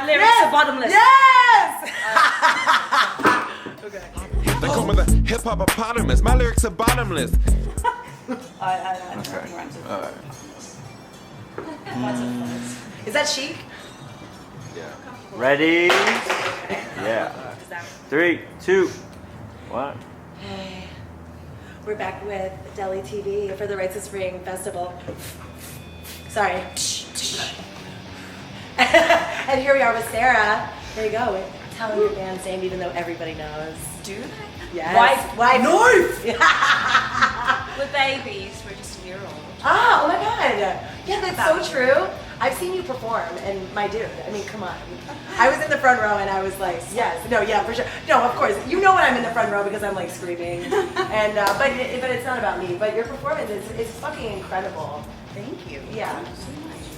my lyrics are bottomless. Yes! Okay. They call me the hip hop hippopotamus. My lyrics are bottomless. Nothing rhymes with Alright. Lots of fuzz. Is that chic? Yeah. Ready? Yeah. 3, 2, 1. Hey, we're back with Delhi TV for the Rites of Spring Festival. Sorry. And here we are with Sarah. There you go. Telling your band's name even though everybody knows. Do they? Yes. Wife. Knife! We're babies. We're just a year old. Oh my god. Yeah, that's so true. I've seen you perform, and my dude, I mean, come on. I was in the front row, and I was like, yes, no, yeah, for sure. No, of course, you know when I'm in the front row because I'm like screaming, and but it's not about me. But your performance is fucking incredible. Thank you. Yeah. Thank you so much.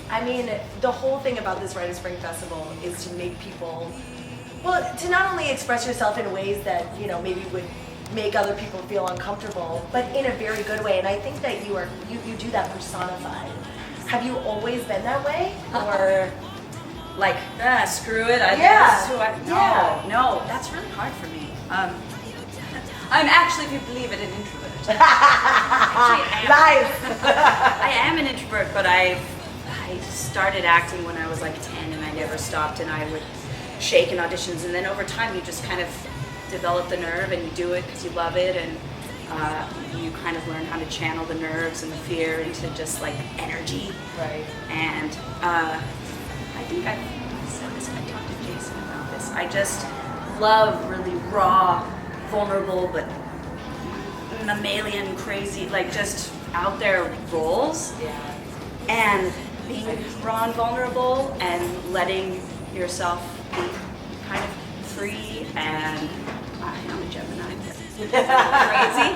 I mean, the whole thing about this Rite of Spring Festival is to make people, well, to not only express yourself in ways that, you know, maybe would make other people feel uncomfortable, but in a very good way. And I think that you do that personified. Have you always been that way? Or Like, screw it. Yeah. This is who I, no, that's really hard for me. I'm actually, if you believe it, an introvert. Actually, I am an introvert, but I started acting when I was like 10 and I never stopped, and I would shake in auditions, and then over time you just kind of develop the nerve and you do it because you love it, and you kind of learn how to channel the nerves and the fear into just like energy. Right. And I think I said this, I talked to Jason about this. I just love really raw, vulnerable, but mammalian, crazy, like just out there roles. Yeah. And being raw and vulnerable and letting yourself be kind of free, and I am a Gemini, crazy.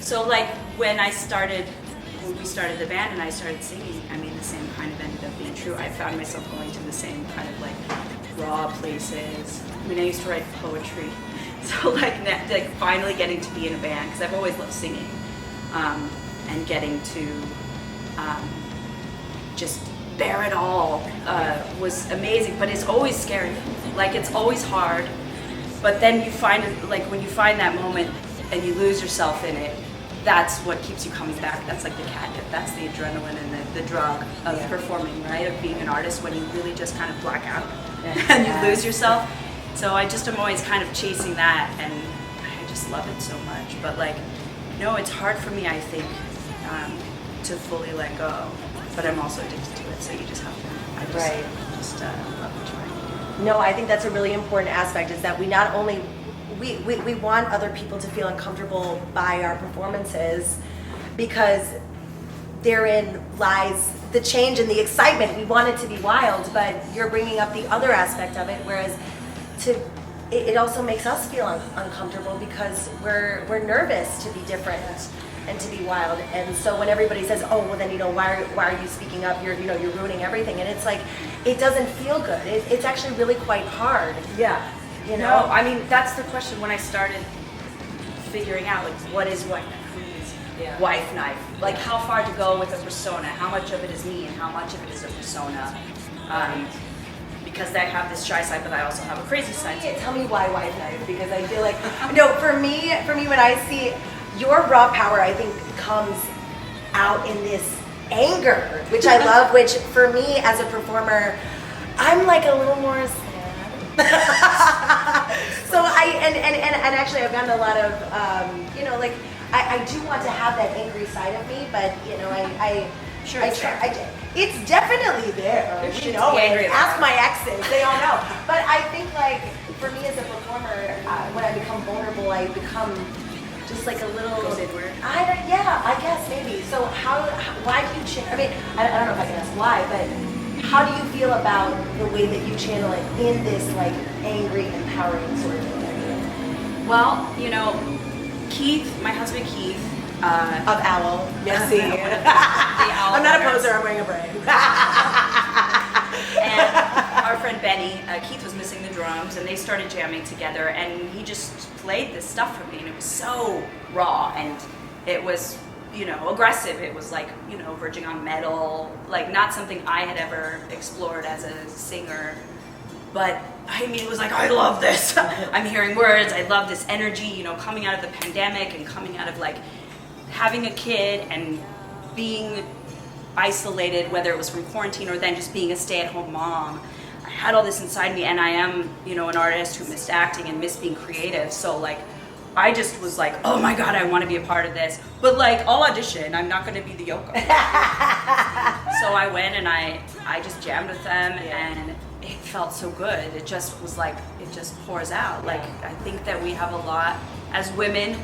So like when we started the band and I started singing, I mean the same kind of ended up being true. I found myself going to the same kind of like raw places. I mean I used to write poetry, so like finally getting to be in a band, because I've always loved singing, and getting to just bear it all was amazing, but it's always scary. Like it's always hard, but then you find it, like when you find that moment and you lose yourself in it, that's what keeps you coming back. That's like the catnip, that's the adrenaline and the drug of performing, right? Of being an artist, when you really just kind of black out and you lose yourself. So I just am always kind of chasing that, and I just love it so much. But like, no, it's hard for me, I think, to fully let go. But I'm also addicted to it, so you just have to. I just love what you're doing. No, I think that's a really important aspect, is that we not only, we want other people to feel uncomfortable by our performances, because therein lies the change and the excitement. We want it to be wild, but you're bringing up the other aspect of it, whereas it also makes us feel uncomfortable because we're nervous to be different and to be wild. And so when everybody says, oh, well then, you know, why are you speaking up? You're ruining everything. And it's like, it doesn't feel good. It's actually really quite hard. Yeah. You know? No, I mean, that's the question when I started figuring out, like, what is Wifeknife? Who is Wifeknife? Like, how far to go with a persona? How much of it is me and how much of it is a persona? Because I have this shy side, but I also have a crazy side. Tell me why Wifeknife, because I feel like, no, for me, when I see your raw power, I think comes out in this anger, which I love, which for me as a performer, I'm like a little more sad. So and actually I've gotten a lot of, you know, like, I do want to have that angry side of me, but, you know, it's definitely there, you know, ask my exes, they all know. But I think, like, for me as a performer, when I become vulnerable, I become just like a little. Goes inward. I guess maybe. So why do you channel? I mean, I don't know if I can ask why, but how do you feel about the way that you channel it in this like angry, empowering sort of way? Well, you know, Keith, my husband Keith, of Owl. Yes, see. Owl I'm not a brothers. poser. I'm wearing a braid. And our friend Benny, Keith was missing the drums, and they started jamming together, and he just played this stuff for me, and it was so raw, and it was, you know, aggressive. It was like, you know, verging on metal, like not something I had ever explored as a singer But I mean, it was like, I love this. I'm hearing words. I love this energy, you know, coming out of the pandemic and coming out of like having a kid and being isolated, whether it was from quarantine or then just being a stay-at-home mom. I had all this inside me, and I am, you know, an artist who missed acting and missed being creative. So like, I just was like, oh my God, I want to be a part of this. But like, I'll audition. I'm not going to be the Yoko. So I went and I just jammed with them, and it felt so good. It just was like, it just pours out. Like, I think that we have a lot as women.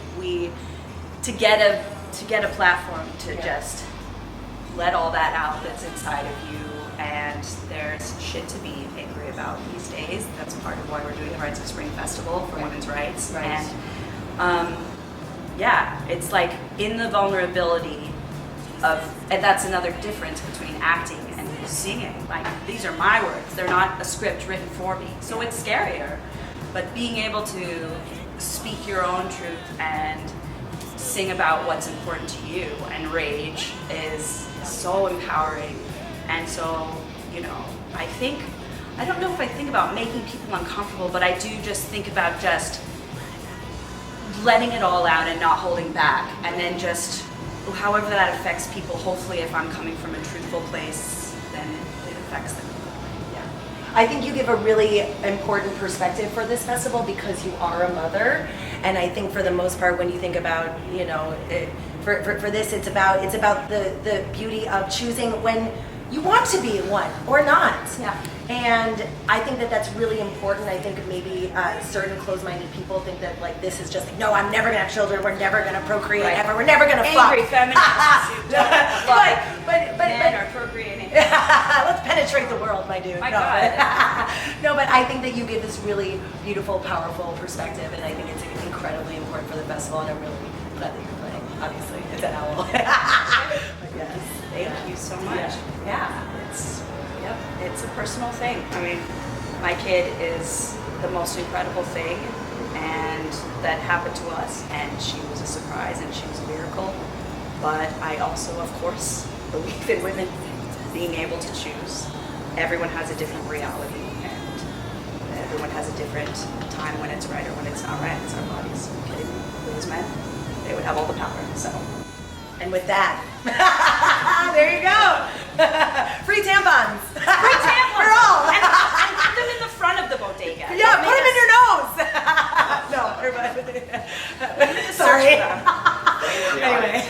To get a platform to just let all that out that's inside of you, and there's shit to be angry about these days. That's part of why we're doing the Rites of Spring Festival for women's rights. Right. And yeah, it's like in the vulnerability of, and that's another difference between acting and singing. Like, these are my words, they're not a script written for me, so it's scarier. But being able to speak your own truth and sing about what's important to you and rage is so empowering. And so, you know, I don't know if I think about making people uncomfortable, but I do just think about just letting it all out and not holding back. And then just, however that affects people, hopefully if I'm coming from a truthful place, then it affects them. Yeah. I think you give a really important perspective for this festival because you are a mother. And I think for the most part, when you think about, you know, for this, it's about the beauty of choosing when you want to be one or not. Yeah. And I think that that's really important. I think maybe certain closed-minded people think that like this is just like, no, I'm never gonna have children. We're never gonna procreate ever. We're never gonna fuck. Angry feminists who don't love but men are procreating. Let's penetrate the world, my dude. My no, God. no, but I think that you give this really beautiful, powerful perspective, and I think it's incredibly important for the festival, and I'm really glad that you're playing. Obviously, it's an owl. But yes, Thank you so much. Yeah. It's a personal thing. I mean, my kid is the most incredible thing, and that happened to us, and she was a surprise, and she was a miracle. But I also, of course, believe in women being able to choose. Everyone has a different reality, and everyone has a different time when it's right or when it's not right. It's our bodies. Are you kidding me? These men, they would have all the power. So. And with that, there you go. Free tampons. Free tampons for all. And put them in the front of the bodega. Yeah, put them in your nose. No, everybody. Sorry. Anyway.